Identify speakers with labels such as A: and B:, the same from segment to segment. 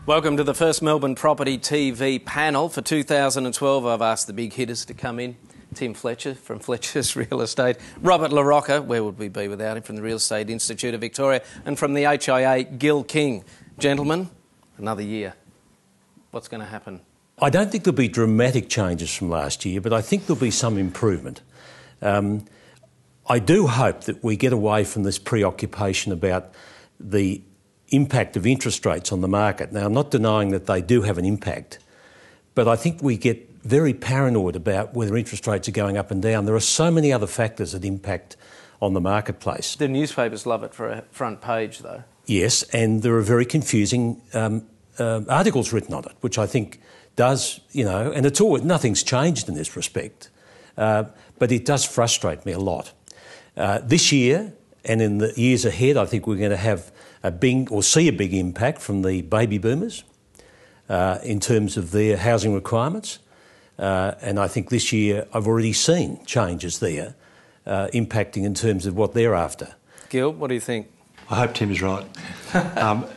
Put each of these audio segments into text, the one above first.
A: Welcome to the first Melbourne Property TV panel. For 2012, I've asked the big hitters to come in. Tim Fletcher from Fletchers Real Estate, Robert Larocca, where would we be without him, from the Real Estate Institute of Victoria, and from the HIA, Gil King. Gentlemen, another year. What's going to happen?
B: I don't think there'll be dramatic changes from last year, but I think there'll be some improvement. I do hope that we get away from this preoccupation about the impact of interest rates on the market. Now, I'm not denying that they do have an impact, but I think we get very paranoid about whether interest rates are going up and down. There are so many other factors that impact on the marketplace.
A: The newspapers love it for a front page, though.
B: Yes, and there are very confusing articles written on it, which I think does, and it's always, nothing's changed in this respect, but it does frustrate me a lot. This year and in the years ahead, I think we're going to have see a big impact from the baby boomers in terms of their housing requirements. And I think this year I've already seen changes there impacting in terms of what they're after. Gil, what do you think?
C: I hope Tim is right.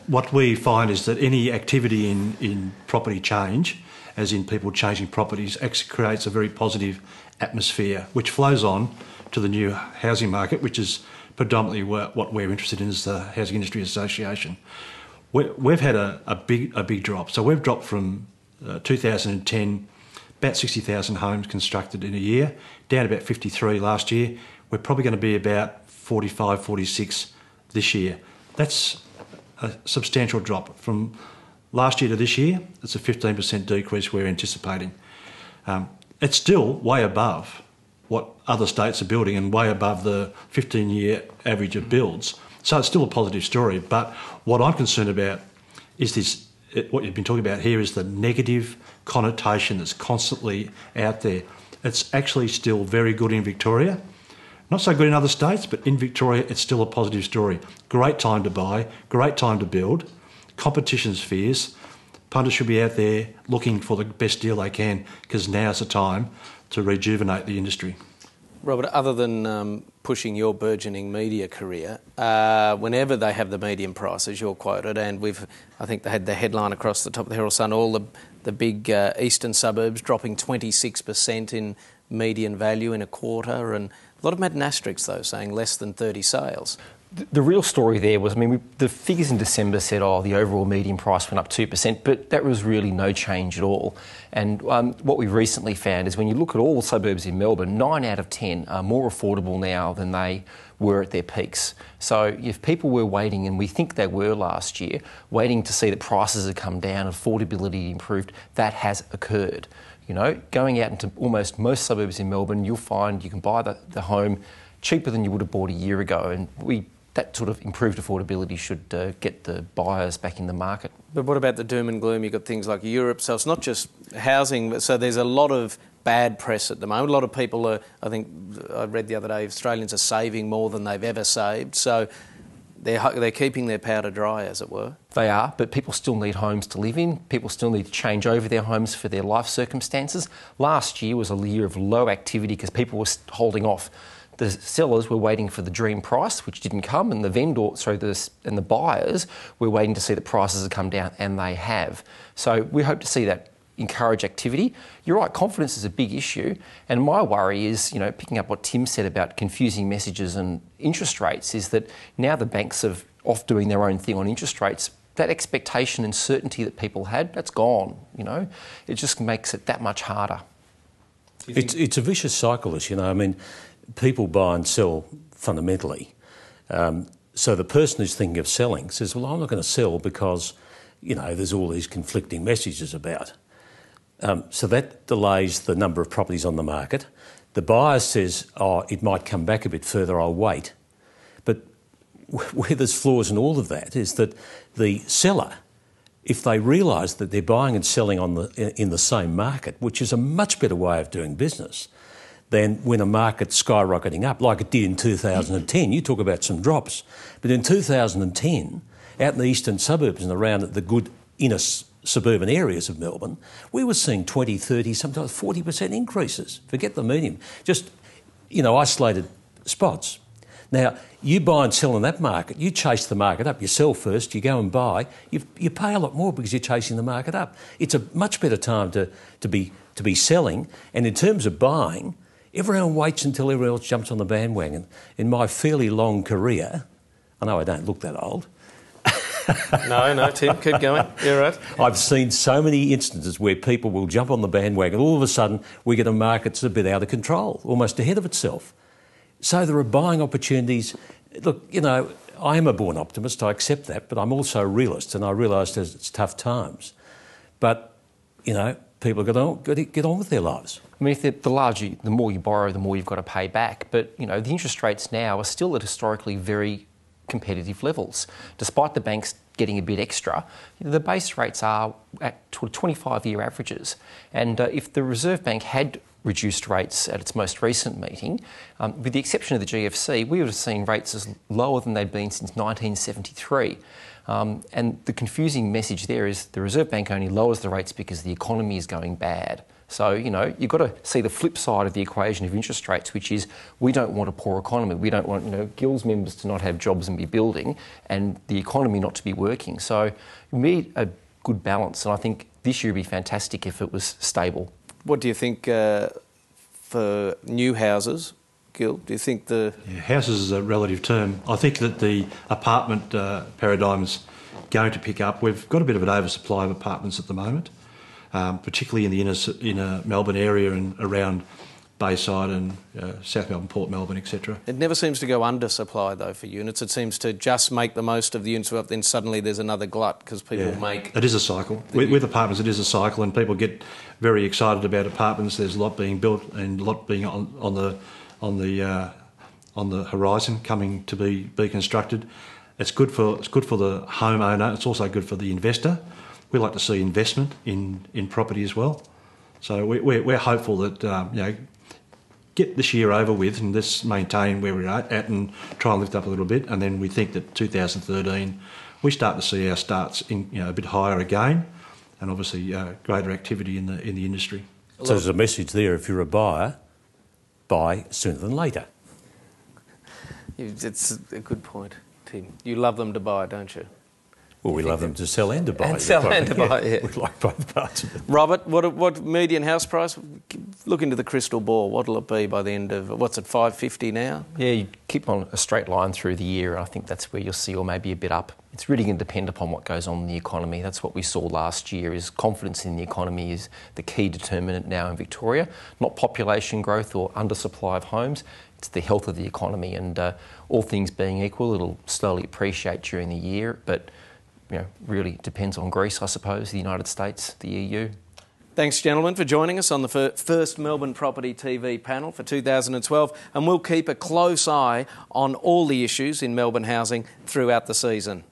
C: What we find is that any activity in property change, as in people changing properties, actually creates a very positive atmosphere, which flows on to the new housing market, which is predominantly what we're interested in as the Housing Industry Association. We've had a big drop. So we've dropped from 2010, about 60,000 homes constructed in a year, down to about 53 last year. We're probably going to be about 45, 46 this year. That's a substantial drop. From last year to this year, it's a 15% decrease we're anticipating. It's still way above what other states are building and way above the 15-year average of builds. So it's still a positive story. But what I'm concerned about is what you've been talking about here is the negative connotation that's constantly out there. It's actually still very good in Victoria. Not so good in other states, but in Victoria, it's still a positive story. Great time to buy, great time to build. Competition's fierce. Punters should be out there looking for the best deal they can, because now's the time to rejuvenate the industry.
A: Robert, other than pushing your burgeoning media career, whenever they have the median prices, you're quoted, and I think they had the headline across the top of the Herald Sun, all the big eastern suburbs dropping 26% in median value in a quarter, and a lot of them had an asterisk, though, saying less than 30 sales.
D: The real story there was, the figures in December said, the overall median price went up 2%, but that was really no change at all. And what we recently found is when you look at all the suburbs in Melbourne, 9 out of 10 are more affordable now than they were at their peaks. So if people were waiting, and we think they were last year, waiting to see that prices had come down, affordability improved, that has occurred. Going out into almost most suburbs in Melbourne, you'll find you can buy the home cheaper than you would have bought a year ago, and that sort of improved affordability should get the buyers back in the market.
A: But what about the doom and gloom? You've got things like Europe, so it's not just housing, but so there's a lot of bad press at the moment. A lot of people I think I read the other day, Australians are saving more than they've ever saved, so they're keeping their powder dry, as it were.
D: They are, but people still need homes to live in. People still need to change over their homes for their life circumstances. Last year was a year of low activity because people were holding off. The sellers were waiting for the dream price, which didn't come, and the buyers were waiting to see the prices have come down, and they have. So we hope to see that encourage activity. You're right, confidence is a big issue, and my worry is, picking up what Tim said about confusing messages and interest rates, is that now the banks are off doing their own thing on interest rates. That expectation and certainty that people had, that's gone. It just makes it that much harder.
B: It's a vicious cycle, as you know. People buy and sell fundamentally. So the person who's thinking of selling says, well, I'm not going to sell because, there's all these conflicting messages about. So that delays the number of properties on the market. The buyer says, it might come back a bit further, I'll wait. But where there's flaws in all of that is that the seller, if they realise that they're buying and selling in the same market, which is a much better way of doing business, than when a market's skyrocketing up, like it did in 2010. You talk about some drops. But in 2010, out in the eastern suburbs and around the good inner suburban areas of Melbourne, we were seeing 20, 30, sometimes 40% increases. Forget the medium. Just, isolated spots. Now, you buy and sell in that market, you chase the market up, you sell first, you go and buy, you pay a lot more because you're chasing the market up. It's a much better time to be selling, and in terms of buying, everyone waits until everyone else jumps on the bandwagon. In my fairly long career, I know I don't look that old.
A: No, Tim, keep going. You're right.
B: I've seen so many instances where people will jump on the bandwagon. All of a sudden, we get a market that's a bit out of control, almost ahead of itself. So there are buying opportunities. Look, you know, I am a born optimist, I accept that, but I'm also a realist, and I realise that it's tough times. But, you know, people get on with their lives.
D: I mean, if the more you borrow, the more you've got to pay back. But, you know, the interest rates now are still at historically very competitive levels. Despite the banks getting a bit extra, the base rates are at 25-year averages. And if the Reserve Bank had reduced rates at its most recent meeting, with the exception of the GFC, we would have seen rates as lower than they'd been since 1973. And the confusing message there is the Reserve Bank only lowers the rates because the economy is going bad. So, you know, you've got to see the flip side of the equation of interest rates, which is we don't want a poor economy. We don't want, you know, Gil's members to not have jobs and be building, and the economy not to be working. So we need a good balance, and I think this year would be fantastic if it was stable.
A: What do you think for new houses, Gil? Do you think
C: houses is a relative term. I think that the apartment paradigm's going to pick up. We've got a bit of an oversupply of apartments at the moment, particularly in the inner Melbourne area and around Bayside and South Melbourne, Port Melbourne, etc.
A: It never seems to go undersupply, though, for units. It seems to just make the most of the units, then suddenly there's another glut because people make...
C: It is a cycle. With apartments, it is a cycle, and people get very excited about apartments. There's a lot being built and a lot being on the horizon coming to be constructed. It's good for the homeowner. It's also good for the investor. We like to see investment in property as well. So we're hopeful that you know, get this year over with and let's maintain where we're at and try and lift up a little bit. And then we think that 2013 we start to see our starts in, you know, a bit higher again, and obviously greater activity in the industry.
B: So there's a message there: if you're a buyer, buy sooner than later.
A: It's a good point, Tim. You love them to buy, don't you?
B: Well, we love them to sell and to buy.
A: And sell and to buy, yeah.
B: We like both parts of it.
A: Robert, what median house price? Look into the crystal ball. What'll it be by the end of, what's it, 550 now?
D: Yeah, you keep on a straight line through the year, and I think that's where you'll see, or maybe a bit up. It's really going to depend upon what goes on in the economy. That's what we saw last year, is confidence in the economy is the key determinant now in Victoria. Not population growth or undersupply of homes, it's the health of the economy, and all things being equal, it'll slowly appreciate during the year, but you know, really depends on Greece, I suppose, the United States, the EU.
A: Thanks, gentlemen, for joining us on the first Melbourne Property TV panel for 2012, and we'll keep a close eye on all the issues in Melbourne housing throughout the season.